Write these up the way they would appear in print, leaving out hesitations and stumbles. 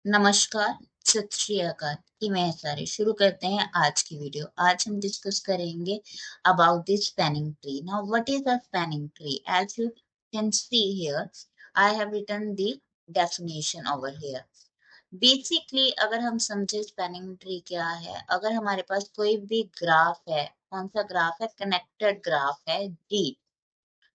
नमस्कार, सत श्री अकाल कि मैं सारे शुरू करते हैं आज की वीडियो। आज हम डिस्कस करेंगे about the spanning tree. Now what is a spanning tree? As you can see here, I have written the definition over here. Basically अगर हम समझे स्पैनिंग ट्री क्या है, अगर हमारे पास कोई भी ग्राफ है, कौन सा ग्राफ है? कनेक्टेड ग्राफ है जी।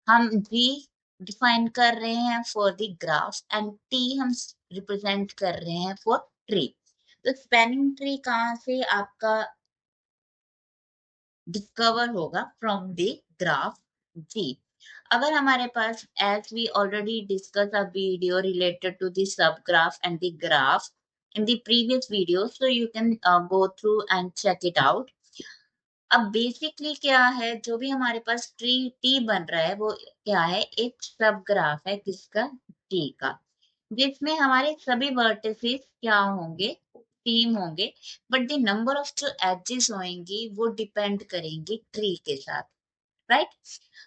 हम जी डिफाइन कर रहे हैं for the graph and T हम रिप्रेजेंट कर रहे हैं फॉर ट्री। तो स्पैनिंग ट्री कहाँ से आपका डिस्कवर होगा? From the graph G. अगर हमारे पास as we already discuss a video related to the sub graph and the graph in the previous video, so you can go through and check it out. अब basically क्या है, जो भी हमारे पास tree T बन रहा है वो क्या है? एक सब ग्राफ है किसका? टी का, जिसमें हमारे सभी वर्टिसेस क्या होंगे? टीम होंगे। बट द नंबर ऑफ जो एजेस होंगी वो डिपेंड करेंगी ट्री के साथ, राइट?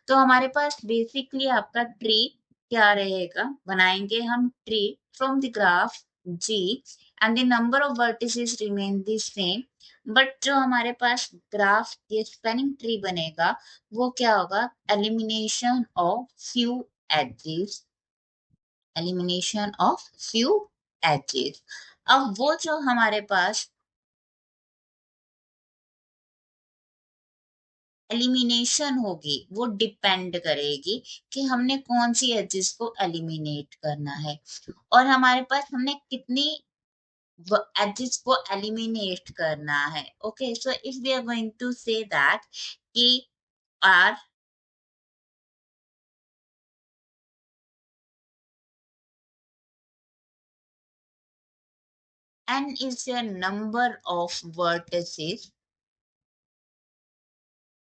तो हमारे पास बेसिकली आपका ट्री क्या रहेगा? बनाएंगे हम tree from the graph G and the number of vertices remain the same. But जो हमारे पास ग्राफ ये स्पैनिंग ट्री बनेगा वो क्या होगा? Elimination of few edges, elimination of few edges. अब वो जो हमारे पास एलिमिनेशन होगी वो डिपेंड करेगी कि हमने कौन सी एजेस को एलिमिनेट करना है और हमारे पास हमने कितनी एजेस को एलिमिनेट करना है। Okay, so if we are going to say that कि R n is a number of vertices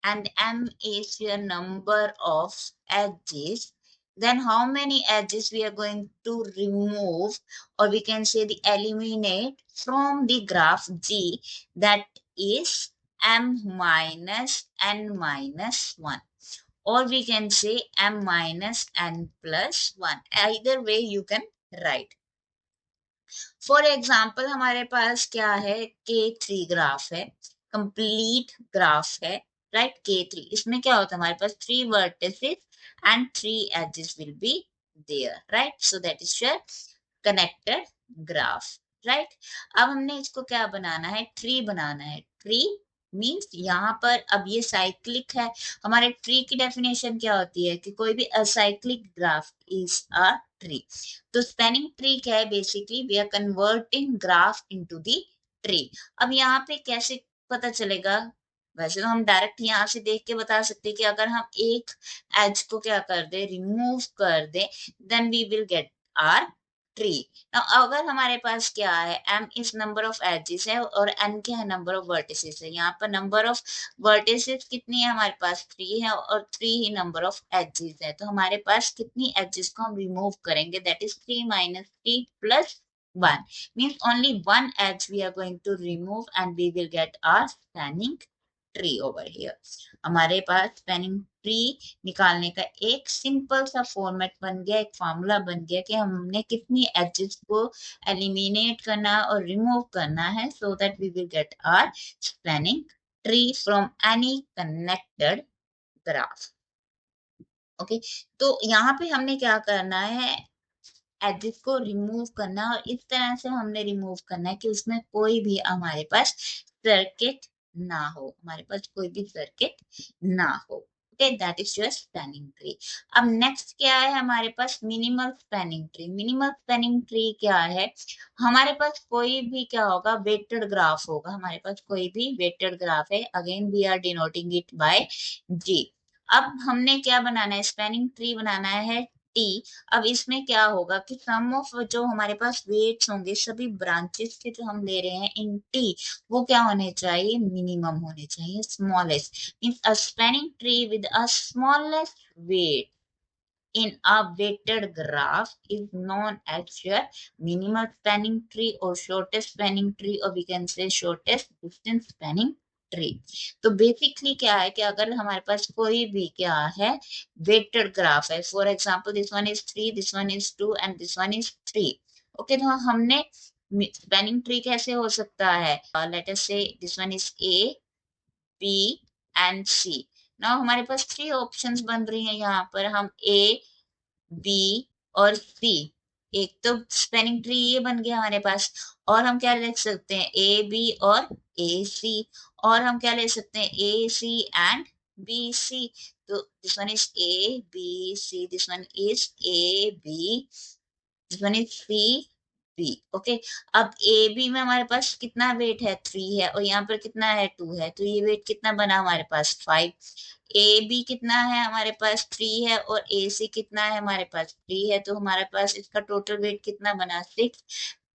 and m is your number of edges, then how many edges we are going to remove, or we can say the eliminate from the graph G, that is m minus n minus 1, or we can say m minus n plus 1. Either way you can write. For example हमारे पास क्या है? K3 graph है, complete graph है, right? K3 इसमें क्या होता है? हमारे पास 3 vertices and 3 edges will be there, right? So that is your connected graph, right? अब हमने इसको क्या बनाना है? ट्री बनाना है। ट्री मीन्स यहाँ पर अब ये साइक्लिक है। हमारे ट्री की डेफिनेशन क्या होती है कि कोई भी acyclic graph is a tree. तो स्पैनिंग ट्री क्या है? Basically we are converting graph into the tree. अब यहाँ पे कैसे पता चलेगा? वैसे तो हम डायरेक्ट यहाँ से देख के बता सकते हैं कि अगर हम एक एज को क्या कर दे, रिमूव कर दे, then we will get our tree. अगर हमारे पास क्या है? m इस नंबर ऑफ एजेस है और n क्या है? नंबर ऑफ वर्टिसेस है। यहाँ पर नंबर ऑफ वर्टिसेस कितनी है? हमारे पास 3 है और 3 ही नंबर ऑफ एजेस है। तो हमारे पास कितनी एजेस को हम रिमूव करेंगे? That is 3 minus 3 plus 1, means only one edge we are going to remove and we will get our spanning tree over here. हमारे पास स्पैनिंग ट्री निकालने का एक सिंपल सा फॉर्मेट बन गया, एक फॉर्मूला बन गया कि हमने कितनी एजेस को एलिमिनेट करना और रिमूव करना है, so that we will get our spanning tree from any connected graph. Okay, तो यहाँ पे हमने क्या करना है? एजेस को रिमूव करना, और इस तरह से हमने रिमूव करना है कि उसमें कोई भी हमारे पास सर्किट ना हो, हमारे पास कोई भी सर्किट ना हो। Okay, that is your spanning tree. अब नेक्स्ट क्या है हमारे पास? Minimal spanning tree. Minimal spanning tree क्या है? हमारे पास कोई भी क्या होगा? वेटेड ग्राफ होगा। हमारे पास कोई भी वेटेड ग्राफ है, again we are denoting it by G. अब हमने क्या बनाना है? स्पैनिंग ट्री बनाना है टी। अब इसमें क्या होगा कि सम ऑफ जो हमारे पास वेट्स होंगे सभी ब्रांचेस के जो हम ले रहे हैं इन टी, वो क्या होने चाहिए? मिनिमम होने चाहिए, smallest. Means a spanning tree with a smallest weight in a weighted graph is known as your minimal spanning tree or shortest spanning tree, or we can say shortest distance spanning tree. तो basically क्या है कि अगर हमारे पास कोई भी क्या है? वेटेड ग्राफ है, for example this one is 3, this one is 2 and this one is 3। Okay, तो हमने स्पेनिंग ट्री कैसे हो सकता है? Let us say this one is A, B and C. Now हमारे पास 3 ऑप्शंस बन रही हैं यहाँ पर। हम ए, बी और सी, एक तो स्पेनिंग ट्री ये बन गया हमारे पास। और हम क्या लिख सकते हैं? ए बी और ए सी। और हम क्या ले सकते हैं? A C and B C. तो this one is A B C, this one is A B, this one is C B. Okay, अब ए बी में हमारे पास कितना वेट है? 3 है, और यहाँ पर कितना है? 2 है, तो ये वेट कितना बना हमारे पास? 5। ए बी कितना है हमारे पास? 3 है, और ए सी कितना है हमारे पास? 3 है, तो हमारे पास इसका टोटल वेट कितना बना? 6।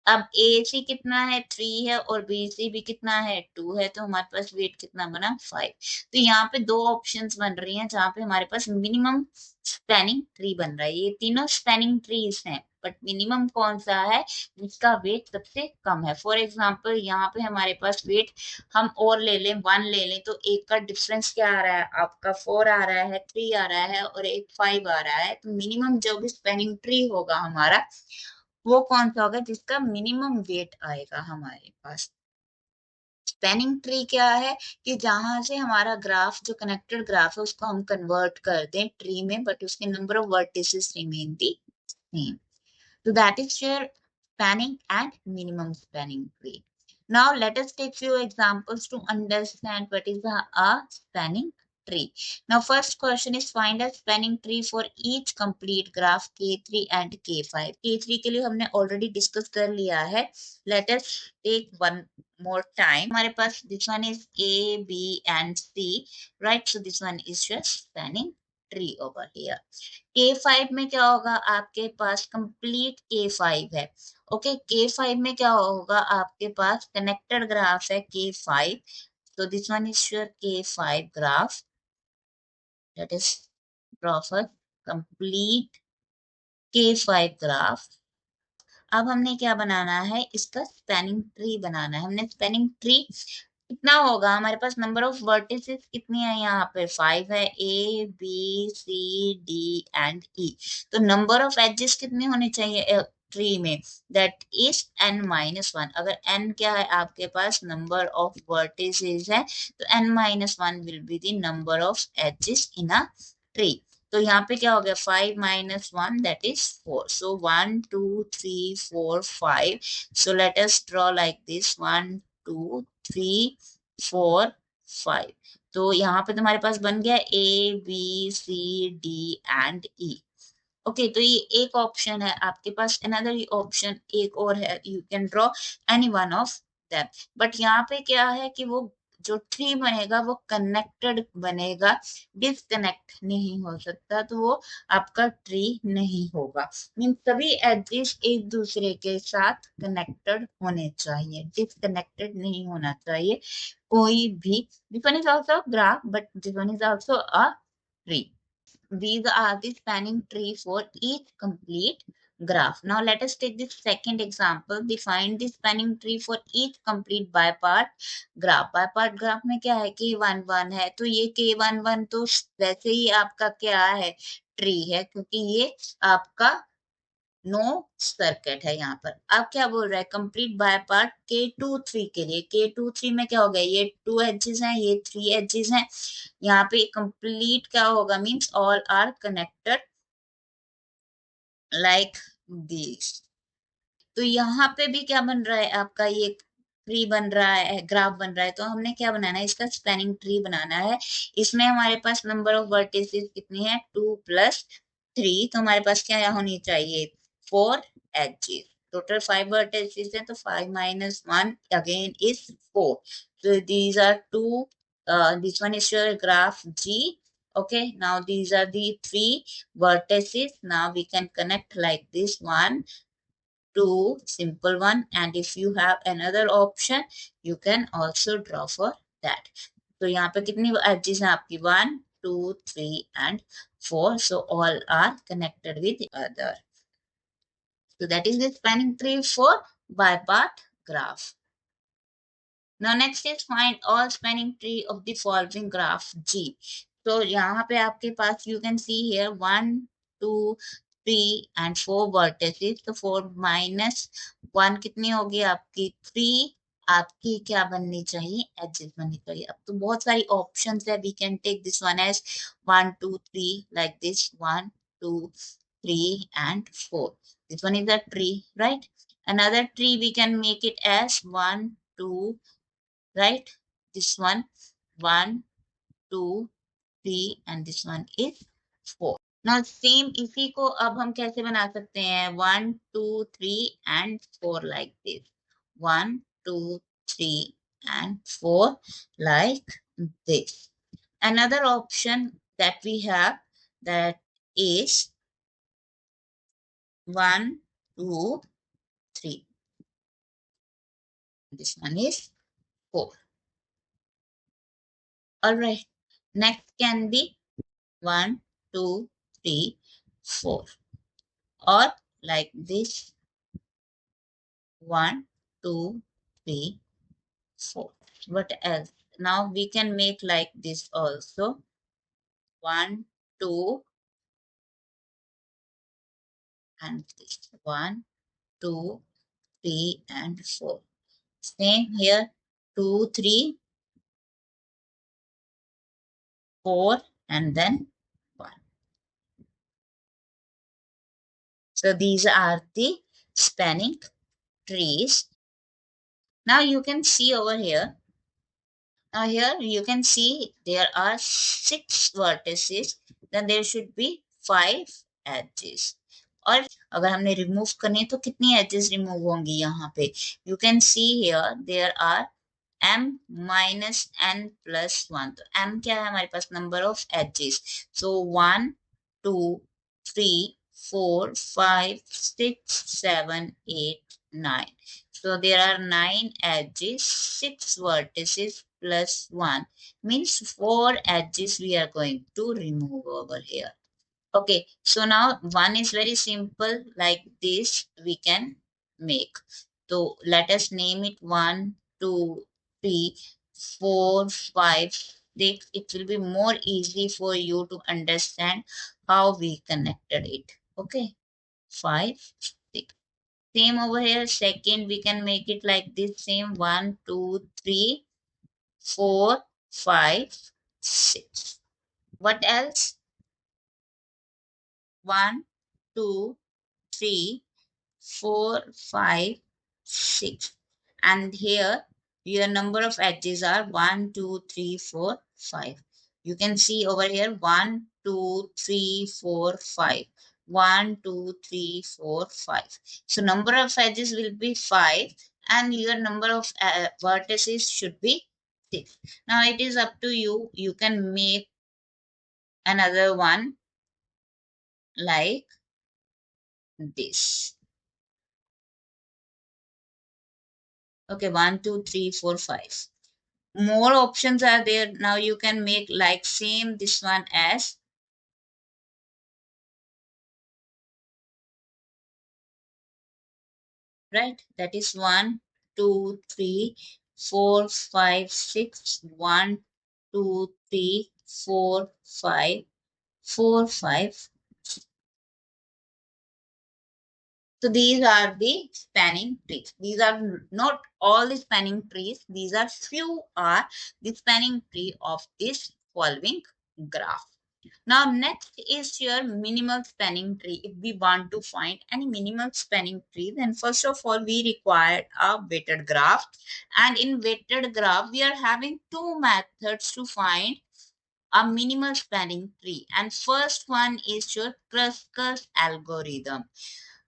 अब ए सी कितना है? 3 है, और बी सी भी कितना है? 2 है, तो हमारे पास वेट कितना बना? 5। तो यहाँ पे 2 ऑप्शंस बन रही हैं जहाँ पे हमारे पास मिनिमम स्पैनिंग ट्री बन रहा है। ये तीनों स्पैनिंग ट्रीज हैं, बट मिनिमम कौन सा है जिसका वेट सबसे कम है? फॉर एग्जाम्पल यहाँ पे हमारे पास वेट हम और ले लें, 1 ले लें, तो एक का डिफरेंस क्या आ रहा है आपका? 4 आ रहा है, 3 आ रहा है, और एक 5 आ रहा है। तो मिनिमम जो भी स्पैनिंग ट्री होगा हमारा, वो कौन सा होगा जिसका मिनिमम वेट आएगा हमारे पास? स्पैनिंग ट्री क्या है कि जहां से हमारा ग्राफ, जो कनेक्टेड ग्राफ है, उसको हम कन्वर्ट कर दें ट्री में, बट उसके number of vertices remain the same. So that is your spanning and minimum spanning tree. Now let us take few examples to understand what is a spanning tree. Now first question is find a spanning tree for each complete graph K3 and K5. K3 के लिए हमने already discuss कर लिया है. Let us take one more time. हमारे पास this one is A, B and C, right? So this one is your spanning tree over here. K5 में क्या होगा? आपके पास कंप्लीट K5 है। ओके, K5 में क्या होगा? आपके पास कनेक्टेड ग्राफ है K5। तो this one is your K5 graph, that is graph of complete K5 graph. अब हमने क्या बनाना है? इसका स्पैनिंग ट्री बनाना है। हमने स्पैनिंग ट्री कितना होगा? हमारे पास नंबर ऑफ वर्टिसेस कितनी है यहाँ पे? 5 है। A B C D and E. तो नंबर ऑफ एजेस कितने होने चाहिए ट्री में? That is n-1। अगर n क्या है आपके पास? नंबर ऑफ वर्टिसेस है, तो n-1 will be the number of edges in a tree. तो यहाँ पे क्या हो गया? 5-1 that is 4। So 1 2 3 4 5। So let us draw like this 1 2 3 4 5। तो यहाँ पे तुम्हारे पास बन गया A B C D and E. Okay, तो ये एक ऑप्शन है आपके पास। अनदर ऑप्शन एक और है, you can draw any one of them. But यहाँ पे क्या है कि वो जो ट्री बनेगा वो कनेक्टेड बनेगा, डिसकनेक्ट नहीं हो सकता, तो वो आपका ट्री नहीं होगा। मीन सभी एजेस एक दूसरे के साथ कनेक्टेड होने चाहिए, डिसकनेक्टेड नहीं होना चाहिए कोई भी। This one is also graph, but this one is also a tree. These are the spanning tree for each complete graph. Now let us take the second example. Define the spanning tree for each complete bipart graph. Bipart graph में क्या है? K11 है, तो ये K11 तो वैसे ही आपका क्या है? ट्री है, क्योंकि ये आपका नो सर्किट है यहाँ पर। अब क्या बोल रहा है? कंप्लीट बाय पार्ट K23 के लिए। K23 में क्या हो गया? ये 2 एजेस हैं, ये 3 एजेस हैं। यहाँ पे कंप्लीट क्या होगा? Means all are connected like this. तो यहाँ पे भी क्या बन रहा है आपका? ये ट्री बन रहा है, ग्राफ बन रहा है। तो हमने क्या बनाना है? इसका स्पैनिंग ट्री बनाना है। इसमें हमारे पास नंबर ऑफ वर्टिसेस कितनी है? 2+3। तो हमारे पास क्या होनी चाहिए? 4 एजेस। टोटल 5 वर्टिसेस है, तो 5-1 again is 4। So these are two, this one is your graph G. Okay, now these are the 3 vertices. Now we can connect like this, 1 2, simple one, and if you have another option you can also draw for that. तो यहाँ पे कितनी edges हैं आपकी? 1 2 3 and 4। So all are connected with the other. So that is the spanning tree for bipart graph. Now next is find all spanning tree of the following graph G. तो यहाँ पे आपके पास you can see here 1 2 3 and 4 vertices, तो 4 minus 1 कितनी होगी आपकी 3, आपकी क्या बननी चाहिए, एजेस बननी चाहिए। अब तो बहुत सारी ऑप्शंस है, we can take this one as 1 2 3 like this, 1 2 3 and 4. This one is a tree, right? Another tree we can make it as 1 2, right? This one 1 2 3 and this one is 4. Now same इसी को अब हम कैसे बना सकते हैं, 1 2 3 and 4 like this, 1 2 3 and 4 like this. Another option that we have, that is 1 2 3, this one is 4. All right, next can be 1 2 3 4, or like this, 1 2 3 4. What else? Now we can make like this also, 1 2 and this, 1 2 3 and 4. Same here, 2 3 4 and then 1. So these are the spanning trees. Now you can see over here. Now here you can see there are 6 vertices, then there should be 5 edges. और अगर हमने remove करनी तो कितनी edges remove होंगी यहाँ पे, you can see here there are m minus n plus 1. तो m क्या है हमारे पास, number of edges, so 1 2 3 4 5 6 7 8 9. So there are 9 edges, 6 vertices plus 1, means 4 edges we are going to remove over here. Okay, so now one is very simple, like this we can make. So let us name it 1 2 3 4 5 6. It will be more easy for you to understand how we connected it. Okay, 5 6. Same over here, second we can make it like this, same, 1 2 3 4 5 6. What else, 1 2 3 4 5 6, and here your number of edges are 1 2 3 4 5. You can see over here 1 2 3 4 5, 1 2 3 4 5. So number of edges will be 5 and your number of vertices should be 6. Now it is up to you, you can make another one like this. Okay, 1 2 3 4 5. More options are there. Now you can make like same this one as, right, that is 1 2 3 4 5 6, 1 2 3 4 5 4 5. So these are the spanning trees. These are not all the spanning trees, these are few are the spanning tree of this following graph. Now next is your minimal spanning tree. If we want to find any minimal spanning tree, then first of all we require a weighted graph, and in weighted graph we are having two methods to find a minimal spanning tree, and first one is your Kruskal's algorithm.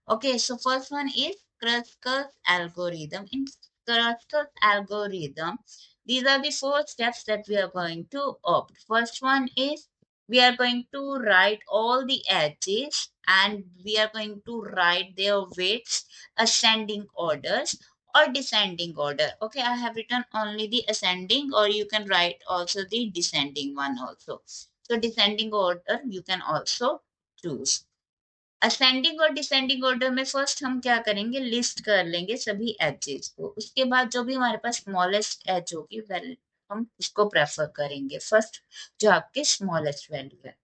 Okay, so first one is Kruskal's algorithm. In Kruskal's algorithm, these are the four steps that we are going to opt. First one is we are going to write all the edges and we are going to write their weights, ascending orders or descending order. Okay, I have written only the ascending, or you can write also the descending one also. So descending order you can also choose. Ascending और descending order में first हम क्या करेंगे, list कर लेंगे सभी edges को, उसके बाद जो भी हमारे पास स्मॉलेस्ट एज होगी वैल्यू हम उसको प्रेफर करेंगे फर्स्ट, जो आपके स्मॉलेस्ट वैल्यू है।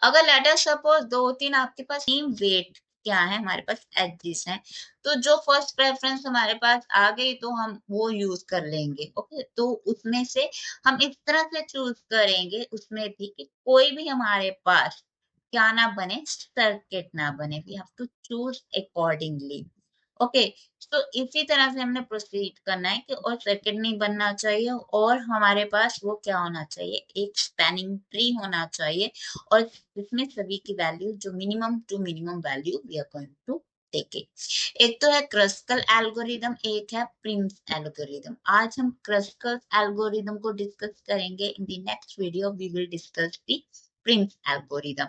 अगर लेट अस सपोज दो तीन आपके पास सेम वेट क्या है, हमारे पास एडजेस हैं, तो जो फर्स्ट प्रेफरेंस हमारे पास आ गई तो हम वो यूज कर लेंगे। ओके, तो उसमें से हम इस तरह से चूज करेंगे उसमें भी कि कोई भी हमारे पास क्या ना बने, सर्किट ना बने। We have to choose accordingly. Okay, तो इसी तरह से हमने प्रोसीड करना है कि और सर्किट नहीं बनना चाहिए, और हमारे पास वो क्या होना चाहिए, एक स्पैनिंग ट्री होना चाहिए, और इसमें सभी की वैल्यू जो minimum to minimum value we are going to take it. एक तो है क्रस्कल एल्गोरिदम, एक है प्रिम्स एल्गोरिदम। आज हम क्रस्कल एल्गोरिदम को डिस्कस करेंगे। In the next video we will discuss the Prim's algorithm.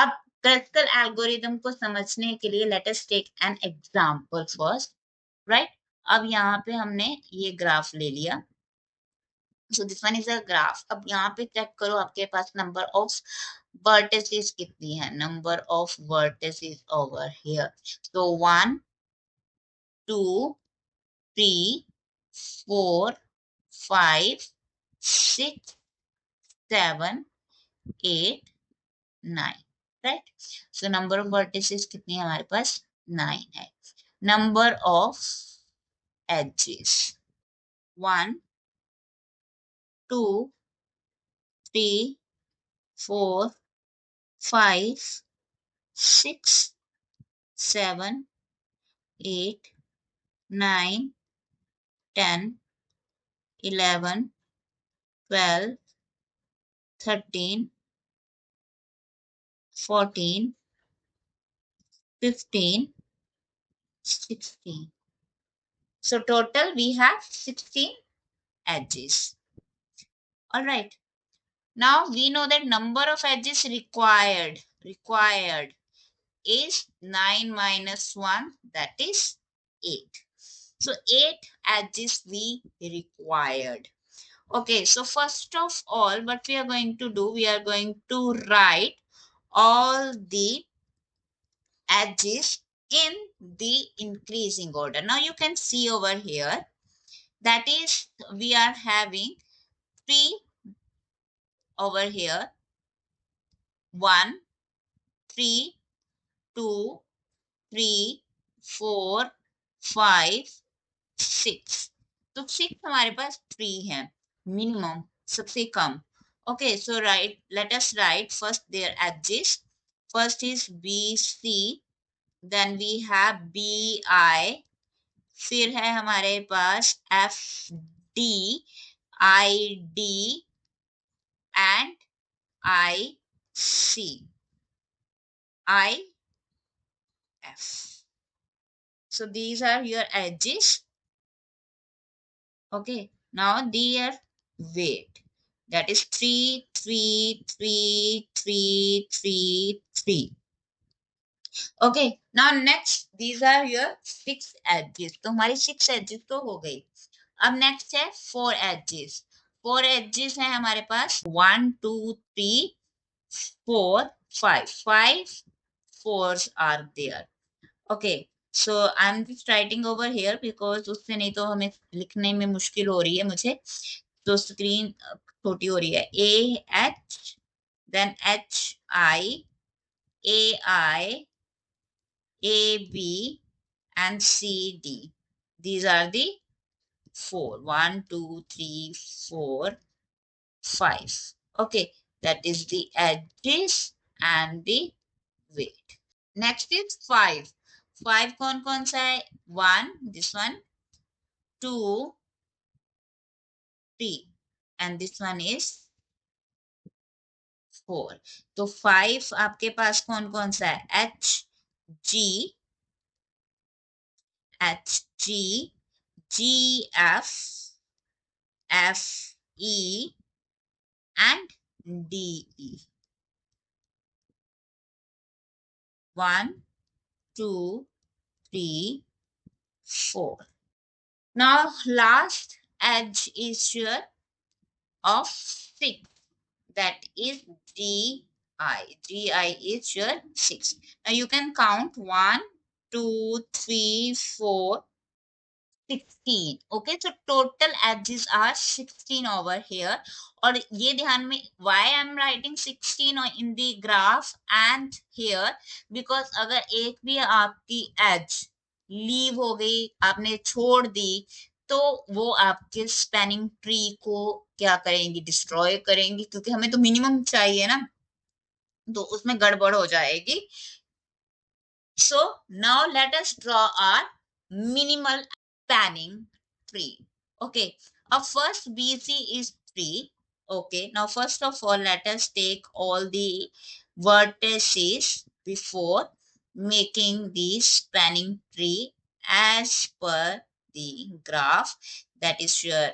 अब क्रस्कल एल्गोरिदम को समझने के लिए let us take an example first, right. अब यहाँ पे हमने ये ग्राफ ले लिया, so this one is a graph. अब यहाँ पे चेक करो आपके पास नंबर ऑफ वर्टिसेस कितनी है, number of vertices over here. So 1 2 3 4 5 6 7 8 9, right. So number of vertices कितनी है हमारे पास, 9 है। Number of edges, 1 2 3 4 5 6 7 8 9 10 11 12 13 14 15 16. So total we have 16 edges. All right. Now we know that number of edges required is 9 minus 1, that is 8. So 8 edges we required. Okay, so first of all, what we are going to do, we are going to write all the edges in the increasing order. Now you can see over here, that is we are having 3 over here, 1, 3, 2, 3, 4, 5, 6। तो 6 हमारे पास 3 है minimum, सबसे कम। Okay, so right, let us write first their edges. First is BC, then we have BI, फिर है हमारे पास FD, ID and IC, IF. So these are your edges. Okay, now their weight, that is 3 3 3 3 3 3. Okay, now next these are your 6 edges. तो हमारी 6 edges तो हो गई। अब नेक्स्ट है 4 edges। 4 edges है हमारे पास 1 2 3 4 5, 5 fours are there. Okay, so I'm just writing over here because उससे नहीं तो हमें लिखने में मुश्किल हो रही है मुझे, तो स्क्रीन छोटी हो रही है। AH, then HI, AI, AB and CD. These are the 4. 1 2 3 4 5. Okay, that is the edges and the weight. Next is 5. 5 कौन सा है, 1, this one, 2, 3 and this one is 4. तो 5 आपके पास कौन सा है, HG, HG, GF, FE and DE. 1 2 3 4. Now last edge is your of 6, that is GI. GI is your 6. Now you can count 1 2 3 4 16. Okay, so total edges are 16 over here. और ये ध्यान में why I am writing 16 in the graph and here, because अगर एक भी आपकी edge leave हो गई, आपने छोड़ दी, तो वो आपके स्पैनिंग ट्री को क्या करेंगी, डिस्ट्रॉय करेंगी, क्योंकि हमें तो मिनिमम चाहिए ना, तो उसमें गड़बड़ हो जाएगी. So now let us draw our minimal spanning tree. Okay, our first BC is 3. Okay, now first of all, let us take all the vertices before making the spanning tree as per the graph. That is your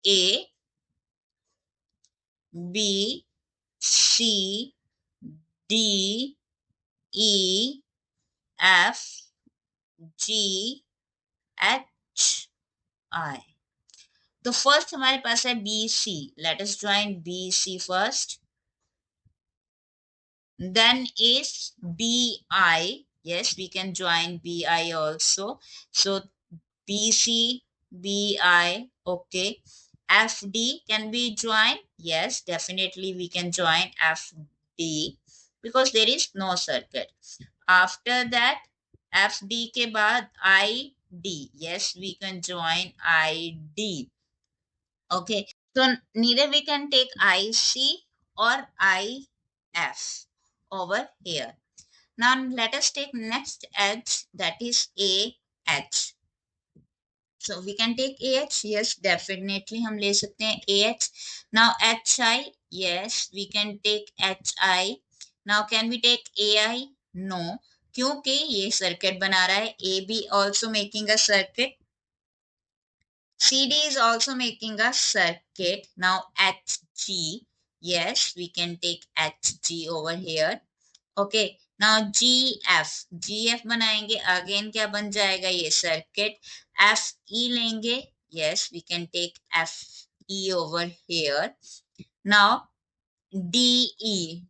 A, B, C, D, E, F, G, H, I. तो first हमारे पास है B C. Let us join B C first. Then is BI. Yes, we can join BI also. So BC, BI, okay. FD, can we join? Yes, definitely we can join FD because there is no circuit. After that, FD के बाद ID. Yes, we can join ID. Okay, so neither we can take IC or IF over here. Now let us take next edge, that is AH. So we can take AH, yes, definitely हम ले सकते हैं AH. Now HI, yes, we can take HI. Now can we take AI? No, क्योंकि ये circuit बना रहा है. AB also making a circuit. CD is also making a circuit. Now HG, yes, we can take HG over here. Okay, now GF बनाएंगे, again क्या बन जाएगा, ये circuit. FE लेंगे, yes, we can take FE over here. Now DE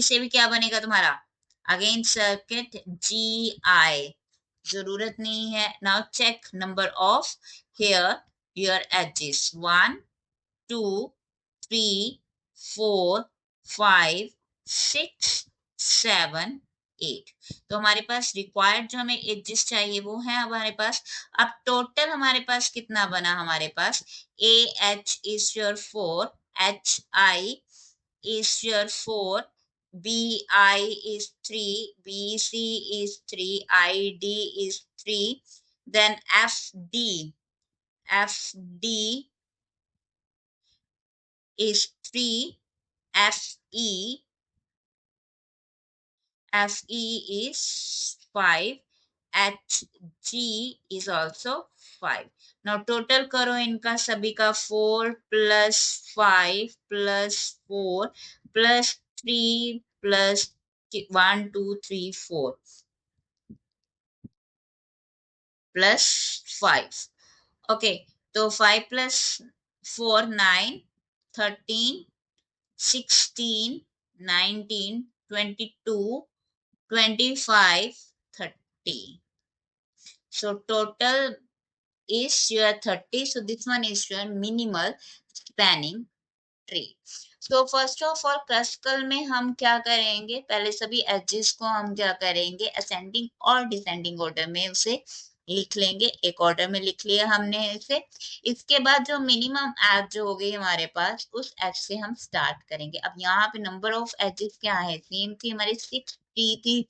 से भी क्या बनेगा तुम्हारा, अगेन सर्किट. GI जरूरत नहीं है. Now check number of here your edges. 1, 2, 3, 4, 5, 6, 7, 8. तो हमारे पास रिक्वायर्ड जो हमें एजेस चाहिए वो है हमारे पास. अब टोटल हमारे पास कितना बना, हमारे पास AH is your 4, HI is your 4, BI is 3, BC is 3, ID is 3, then FD is 3, FE is 5, HG is also 5. Now total करो इनका सभी का 4 plus 5 plus 4 plus 3 plus 1 2 3 4 plus 5. Okay, तो 5 plus 4 9, 13, 16, 19, 22, 25, 30. So total is your 30. So this one is your minimal spanning tree. So first of all classical में हम क्या करेंगे, पहले सभी एजेस को हम क्या करेंगे, असेंडिंग और डिसेंडिंग ऑर्डर में उसे लिख लेंगे. एक ऑर्डर में लिख लिया हमने इसे. इसके बाद जो मिनिमम एज जो हो गई हमारे पास, उस एज से हम स्टार्ट करेंगे. अब यहाँ पे नंबर ऑफ एजेस क्या है, सेम थी हमारी 6 थी,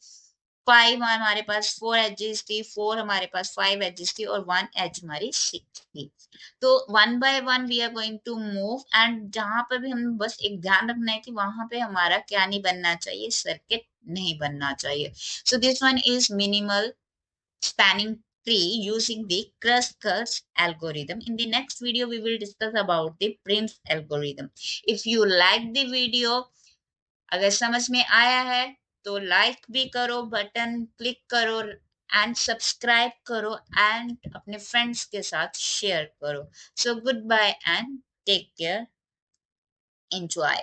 5 हमारे पास 4 एजेस थी, 4 हमारे पास 5 एजेस थी और 1 एज हमारी 6 थी. तो 1 by 1 we are going to move. And जहां पर भी हमें बस एक ध्यान रखना है कि वहां पे हमारा क्या नहीं बनना चाहिए, सर्किट नहीं बनना चाहिए. सो this one is minimal spanning tree using the Kruskal's algorithm. In the next video, we will discuss about the Prim's algorithm. If you like the video, अगर समझ में आया है तो लाइक भी करो, बटन क्लिक करो एंड सब्सक्राइब करो एंड अपने फ्रेंड्स के साथ शेयर करो. So good bye and take care, enjoy.